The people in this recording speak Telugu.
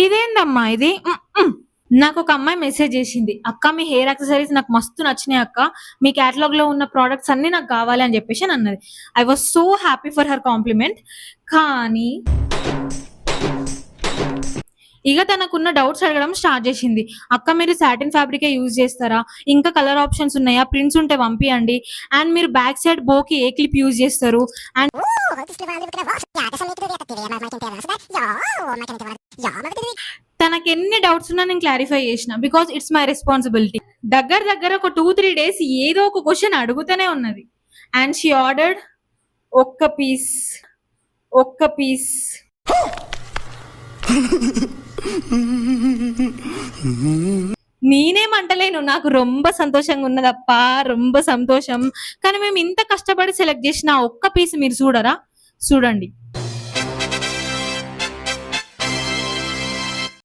ఇదేందమ్మా ఇది? నాకు ఒక అమ్మాయి మెసేజ్ చేసింది, అక్క మీ హెయిర్ యాక్సెసరీస్ నాకు మస్తు నచ్చినాయి అక్క, మీ క్యాటలాగ్ లో ఉన్న ప్రోడక్ట్స్ అన్ని నాకు కావాలి అని చెప్పేసి అని అన్నది. I was so happy for her compliment. కానీ ఇక తనకున్న డౌట్స్ అడగడం స్టార్ట్ చేసింది. అక్క మీరు సాటిన్ ఫ్యాబ్రికే యూజ్ చేస్తారా, ఇంకా కలర్ ఆప్షన్స్ ఉన్నాయా, ప్రింట్స్ ఉంటే పంపియండి, అండ్ మీరు బ్యాక్ సైడ్ బోకి ఏ క్లిప్ యూజ్ చేస్తారు, అండ్ తనకి ఎన్ని డౌట్స్ ఉన్నా నేను క్లారిఫై చేసిన, బికాస్ ఇట్స్ మై రెస్పాన్సిబిలిటీ. దగ్గర ఒక 2-3 డేస్ ఏదో ఒక క్వశ్చన్ అడుగుతూనే ఉన్నది. అండ్ షీ ఆర్డర్డ్ ఒక్క పీస్. నేనేమంటలేను, నాకు రొంబ సంతోషంగా ఉన్నదప్ప, రొంబ సంతోషం. కానీ మేము ఇంత కష్టపడి సెలెక్ట్ చేసిన ఒక్క పీస్ మీరు చూడరా, చూడండి.